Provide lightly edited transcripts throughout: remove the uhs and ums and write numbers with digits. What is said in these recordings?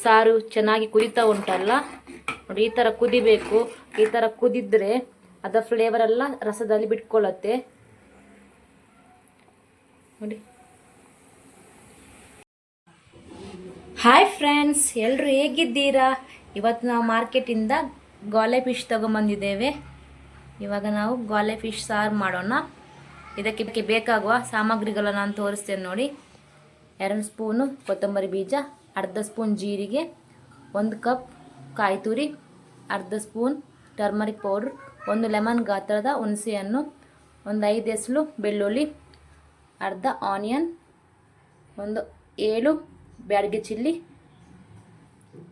ಸಾರು ಚೆನ್ನಾಗಿ ಕುದೀತಾ ಉಂಟಲ್ಲ ನೋಡಿ, ಈ ಥರ ಕುದಿಬೇಕು. ಈ ಥರ ಕುದಿದ್ರೆ ಅದರ ಫ್ಲೇವರ್ ಎಲ್ಲ ರಸದಲ್ಲಿ ಬಿಟ್ಕೊಳ್ಳುತ್ತೆ ನೋಡಿ. ಹಾಯ್ ಫ್ರೆಂಡ್ಸ್, ಎಲ್ಲರೂ ಹೇಗಿದ್ದೀರಾ? ಇವತ್ತು ನಾವು ಮಾರ್ಕೆಟಿಂದ ಗಾಲೆ ಫಿಶ್ ತೊಗೊಂಬಂದಿದ್ದೇವೆ. ಇವಾಗ ನಾವು ಗಾಲೆ ಫಿಶ್ ಸಾರು ಮಾಡೋಣ. ಇದಕ್ಕೆ ಬೇಕಾಗುವ ಸಾಮಗ್ರಿಗಳನ್ನು ನಾನು ತೋರಿಸ್ತೇನೆ ನೋಡಿ. 2 ಸ್ಪೂನು ಕೊತ್ತಂಬರಿ ಬೀಜ, ಅರ್ಧ ಸ್ಪೂನ್ ಜೀರಿಗೆ, 1 ಕಪ್ ಕಾಯಿ ತುರಿ, ಅರ್ಧ ಸ್ಪೂನ್ ಟರ್ಮರಿಕ್ ಪೌಡ್ರ್, 1 ಲೆಮನ್ ಗಾತ್ರದ ಹುಣಸೆಹಣ್ಣು, 1 5 ಎಸಳು ಬೆಳ್ಳುಳ್ಳಿ, ಅರ್ಧ ಆನಿಯನ್, 7 ಬ್ಯಾಡಗಿ ಚಿಲ್ಲಿ,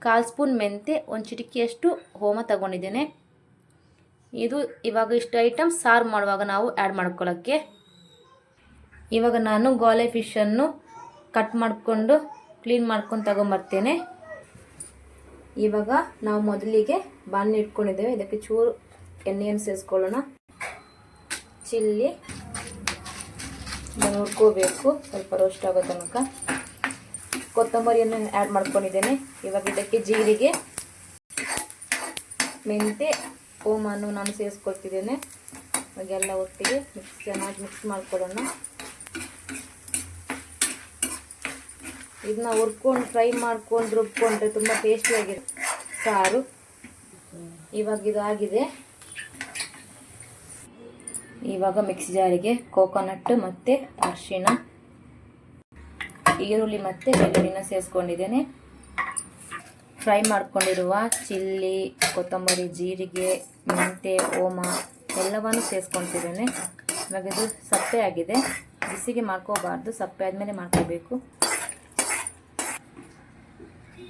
1/4 ಸ್ಪೂನ್ ಮೆಂತೆ, 1 ಚಿಟಿಕೆಯಷ್ಟು ಓಮ ತಗೊಂಡಿದ್ದೇನೆ. ಇವಾಗ ಇಷ್ಟು ಐಟಮ್ ಸಾರು ಮಾಡುವಾಗ ನಾವು ಆ್ಯಡ್ ಮಾಡ್ಕೊಳ್ಳೋಕ್ಕೆ. ಇವಾಗ ನಾನು ಗಾಲೆ ಫಿಶನ್ನು ಕಟ್ ಮಾಡಿಕೊಂಡು ಕ್ಲೀನ್ ಮಾಡ್ಕೊಂಡು ತಗೊಂಬರ್ತೇನೆ. ಇವಾಗ ನಾವು ಮೊದಲಿಗೆ ಬಾಣಲೆ ಇಟ್ಕೊಂಡಿದ್ದೇವೆ. ಇದಕ್ಕೆ ಚೂರು ಎಣ್ಣೆಯನ್ನು ಸೇರಿಸ್ಕೊಳ್ಳೋಣ. ಚಿಲ್ಲಿ ಹುರ್ಕೋಬೇಕು ಸ್ವಲ್ಪ ರೋಸ್ಟ್ ಆಗೋ ತನಕ. ಕೊತ್ತಂಬರಿಯನ್ನು ಆ್ಯಡ್ ಮಾಡ್ಕೊಂಡಿದ್ದೇನೆ. ಇವಾಗ ಇದಕ್ಕೆ ಜೀರಿಗೆ, ಮೆಂತೆ, ಓಮನ್ನು ನಾನು ಸೇರಿಸ್ಕೊಳ್ತಿದ್ದೇನೆ. ಇವಾಗೆಲ್ಲ ಒಟ್ಟಿಗೆ ಚೆನ್ನಾಗಿ ಮಿಕ್ಸ್ ಮಾಡ್ಕೊಳ್ಳೋಣ. ಇದನ್ನ ಹುರ್ಕೊಂಡು ಫ್ರೈ ಮಾಡ್ಕೊಂಡು ರುಬ್ಕೊಂಡ್ರೆ ತುಂಬ ಟೇಸ್ಟಿಯಾಗಿರುತ್ತೆ ಸಾರು. ಇವಾಗ ಇದಾಗಿದೆ. ಇವಾಗ ಮಿಕ್ಸಿ ಜಾರಿಗೆ ಕೋಕೋನಟ್ ಮತ್ತು ಅರಿಶಿಣ, ಈರುಳ್ಳಿ ಮತ್ತು ಬೆಳ್ಳುಳ್ಳಿನ ಸೇರಿಸ್ಕೊಂಡಿದ್ದೇನೆ. ಫ್ರೈ ಮಾಡ್ಕೊಂಡಿರುವ ಚಿಲ್ಲಿ, ಕೊತ್ತಂಬರಿ, ಜೀರಿಗೆ, ಮೆಂತೆ, ಓಮ ಎಲ್ಲವನ್ನು ಸೇರಿಸ್ಕೊತಿದ್ದೇನೆ. ಇವಾಗ ಇದು ಸಪ್ಪೆ ಆಗಿದೆ. ಬಿಸಿಗೆ ಮಾಡ್ಕೋಬಾರ್ದು, ಸಪ್ಪೆ ಆದಮೇಲೆ ಮಾಡ್ಕೋಬೇಕು.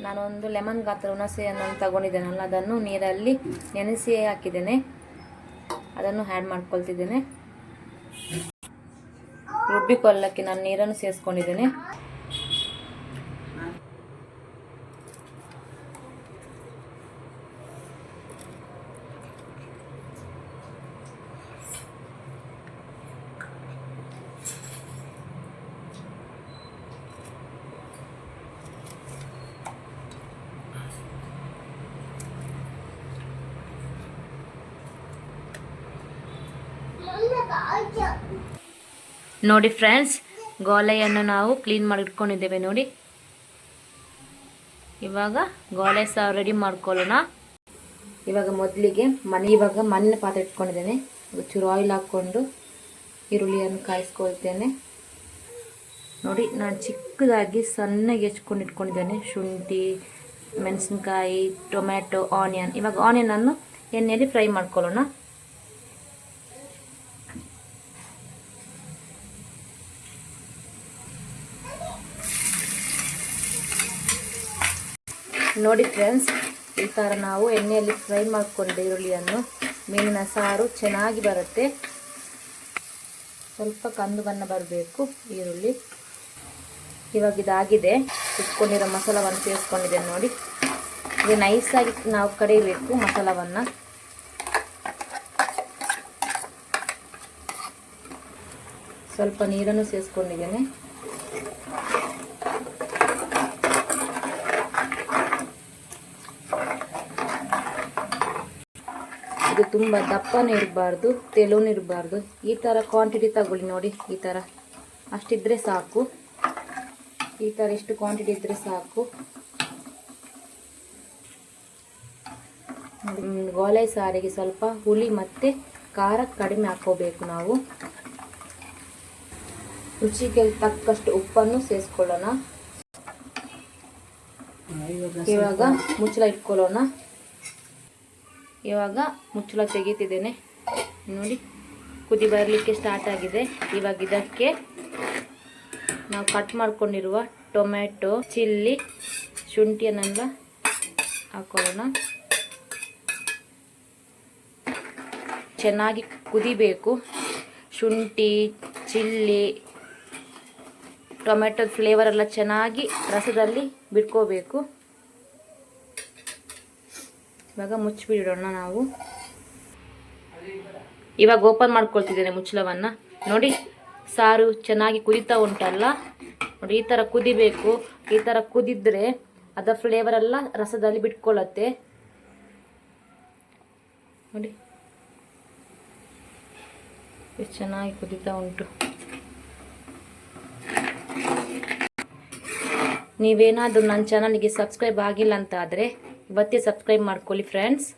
ನಾನೊಂದು ಲೆಮನ್ ಗಾತ್ರ ಹುಣಸೆಹಣ್ಣು ತಗೊಂಡಿದ್ದೇನಲ್ಲ, ಅದನ್ನು ನೀರಲ್ಲಿ ನೆನೆಸಿ ಹಾಕಿದ್ದೇನೆ. ಅದನ್ನು ಆ್ಯಡ್ ಮಾಡ್ಕೊಳ್ತಿದ್ದೇನೆ. ರುಬ್ಬಿಕೊಳ್ಳಕ್ಕೆ ನಾನು ನೀರನ್ನು ಸೇರಿಸ್ಕೊಂಡಿದ್ದೇನೆ. ನೋಡಿ ಫ್ರೆಂಡ್ಸ್, ಗಾಲೆಯನ್ನು ನಾವು ಕ್ಲೀನ್ ಮಾಡಿ ಇಟ್ಕೊಂಡಿದ್ದೇವೆ ನೋಡಿ. ಇವಾಗ ಗಾಲೆ ಸಾರು ರೆಡಿ ಮಾಡ್ಕೊಳ್ಳೋಣ. ಇವಾಗ ಮೊದಲಿಗೆ ಮಣ್ಣಿನ ಪಾತ್ರೆ ಇಟ್ಕೊಂಡಿದ್ದೇನೆ. ಚೂರು ಆಯಿಲ್ ಹಾಕ್ಕೊಂಡು ಈರುಳ್ಳಿಯನ್ನು ಕಾಯಿಸ್ಕೊಳ್ತೇನೆ ನೋಡಿ. ನಾನು ಚಿಕ್ಕದಾಗಿ ಸಣ್ಣಗೆ ಹೆಚ್ಕೊಂಡು ಇಟ್ಕೊಂಡಿದ್ದೇನೆ. ಶುಂಠಿ, ಮೆಣಸಿನ್ಕಾಯಿ, ಟೊಮ್ಯಾಟೊ, ಆನಿಯನ್. ಇವಾಗ ಆನಿಯನನ್ನು ಎಣ್ಣೆಯಲ್ಲಿ ಫ್ರೈ ಮಾಡ್ಕೊಳ್ಳೋಣ. ನೋಡಿ ಫ್ರೆಂಡ್ಸ್, ಈ ಥರ ನಾವು ಎಣ್ಣೆಯಲ್ಲಿ ಫ್ರೈ ಮಾಡಿಕೊಂಡು ಈರುಳ್ಳಿಯನ್ನು, ಮೀನಿನ ಸಾರು ಚೆನ್ನಾಗಿ ಬರುತ್ತೆ. ಸ್ವಲ್ಪ ಕಂದು ಬಣ್ಣ ಬರಬೇಕು ಈರುಳ್ಳಿ. ಇವಾಗ ಇದಾಗಿದೆ. ಇಟ್ಕೊಂಡಿರೋ ಮಸಾಲವನ್ನು ಸೇರಿಸ್ಕೊಂಡಿದ್ದೇನೆ ನೋಡಿ. ಇದು ನೈಸಾಗಿ ನಾವು ಕಡಿಬೇಕು ಮಸಾಲವನ್ನು. ಸ್ವಲ್ಪ ನೀರನ್ನು ಸೇರಿಸ್ಕೊಂಡಿದ್ದೇನೆ. ಇದು ತುಂಬ ದಪ್ಪನೂ ಇರಬಾರ್ದು, ತೆಳುನೂ ಇರಬಾರ್ದು. ಈ ಥರ ಕ್ವಾಂಟಿಟಿ ತಗೊಳ್ಳಿ ನೋಡಿ. ಈ ಥರ ಅಷ್ಟಿದ್ರೆ ಸಾಕು. ಈ ಥರ ಇಷ್ಟು ಕ್ವಾಂಟಿಟಿ ಇದ್ದರೆ ಸಾಕು. ಗಾಲೆ ಸಾರಿಗೆ ಸ್ವಲ್ಪ ಹುಳಿ ಮತ್ತು ಖಾರ ಕಡಿಮೆ ಹಾಕೋಬೇಕು ನಾವು. ರುಚಿಗೆ ತಕ್ಕಷ್ಟು ಉಪ್ಪನ್ನು ಸೇರಿಸ್ಕೊಳ್ಳೋಣ. ಇವಾಗ ಮುಚ್ಚಳ ಇಟ್ಕೊಳ್ಳೋಣ. ಇವಾಗ ಮುಚ್ಚಳ ತೆಗಿತಿದ್ದೇನೆ ನೋಡಿ. ಕುದಿ ಬರಲಿಕ್ಕೆ ಸ್ಟಾರ್ಟ್ ಆಗಿದೆ. ಇವಾಗ ಇದಕ್ಕೆ ನಾವು ಕಟ್ ಮಾಡ್ಕೊಂಡಿರುವ ಟೊಮ್ಯಾಟೊ, ಚಿಲ್ಲಿ, ಶುಂಠಿಯನ್ನೆಲ್ಲ ಹಾಕೊಳ್ಳೋಣ. ಚೆನ್ನಾಗಿ ಕುದಿಬೇಕು. ಶುಂಠಿ, ಚಿಲ್ಲಿ, ಟೊಮೆಟೊ ಫ್ಲೇವರ್ ಎಲ್ಲ ಚೆನ್ನಾಗಿ ರಸದಲ್ಲಿ ಬಿಟ್ಕೋಬೇಕು. ಇವಾಗ ಮುಚ್ಚಿಬಿಡೋಣ ನಾವು. ಇವಾಗ ಓಪನ್ ಮಾಡ್ಕೊಳ್ತಿದ್ದೇನೆ ಮುಚ್ಚಳವನ್ನು ನೋಡಿ. ಸಾರು ಚೆನ್ನಾಗಿ ಕುದೀತಾ ಉಂಟಲ್ಲ ನೋಡಿ. ಈ ಥರ ಕುದಿಬೇಕು. ಈ ಥರ ಕುದಿದ್ರೆ ಅದರ ಫ್ಲೇವರ್ ಎಲ್ಲ ರಸದಲ್ಲಿ ಬಿಟ್ಕೊಳ್ಳುತ್ತೆ. ನೋಡಿ ಎಷ್ಟು ಚೆನ್ನಾಗಿ ಕುದೀತಾ ಉಂಟು. ನೀವೇನಾದರೂ ನನ್ನ ಚಾನಲ್ಗೆ ಸಬ್ಸ್ಕ್ರೈಬ್ ಆಗಿಲ್ಲ ಅಂತ ಆದರೆ ಇವತ್ತೇ ಸಬ್ಸ್ಕ್ರೈಬ್ ಮಾಡ್ಕೊಳ್ಳಿ ಫ್ರೆಂಡ್ಸ್.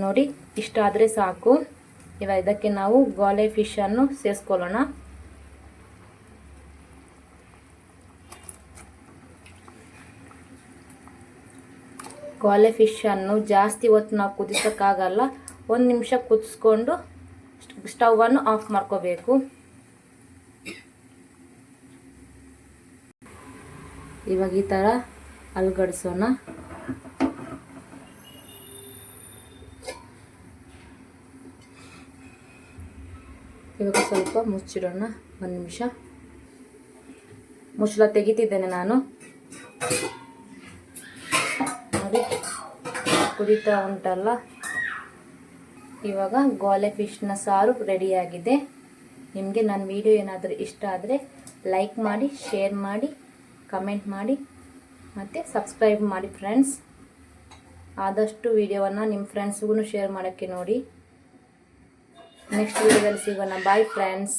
ನೋಡಿ ಇಷ್ಟ ಆದರೆ ಸಾಕು. ಇವಾಗ ಇದಕ್ಕೆ ನಾವು ಗಾಲೆ ಫಿಶನ್ನು ಸೇರಿಸ್ಕೊಳ್ಳೋಣ. ಗಾಲೆ ಫಿಶನ್ನು ಜಾಸ್ತಿ ಹೊತ್ತು ನಾವು ಕುದಿಸೋಕ್ಕಾಗಲ್ಲ. 1 ನಿಮಿಷ ಕುದಿಸ್ಕೊಂಡು ಸ್ಟವನ್ನು ಆಫ್ ಮಾಡ್ಕೋಬೇಕು. ಇವಾಗ ಈ ಥರ ಅಲುಗಡಿಸೋಣ. ಇವಾಗ ಸ್ವಲ್ಪ ಮುಚ್ಚಿಡೋಣ. 1 ನಿಮಿಷ ಮುಚ್ಚಳ ತೆಗಿತಿದ್ದೇನೆ ನಾನು. ನೋಡಿ ಕುದೀತಾ ಉಂಟಲ್ಲ. ಇವಾಗ ಗಾಲೆ ಫಿಶ್ನ ಸಾರು ರೆಡಿಯಾಗಿದೆ. ನಿಮಗೆ ನನ್ನ ವಿಡಿಯೋ ಏನಾದರೂ ಇಷ್ಟ ಆದರೆ ಲೈಕ್ ಮಾಡಿ, ಶೇರ್ ಮಾಡಿ, ಕಮೆಂಟ್ ಮಾಡಿ ಮತ್ತು ಸಬ್ಸ್ಕ್ರೈಬ್ ಮಾಡಿ ಫ್ರೆಂಡ್ಸ್. ಆದಷ್ಟು ವಿಡಿಯೋವನ್ನು ನಿಮ್ಮ ಫ್ರೆಂಡ್ಸ್ಗೂ ಶೇರ್ ಮಾಡೋಕ್ಕೆ ನೋಡಿ. ನೆಕ್ಸ್ಟ್ ವಿಡಿಯೋದಲ್ಲಿ ಸಿಗೋಣ. Bye friends.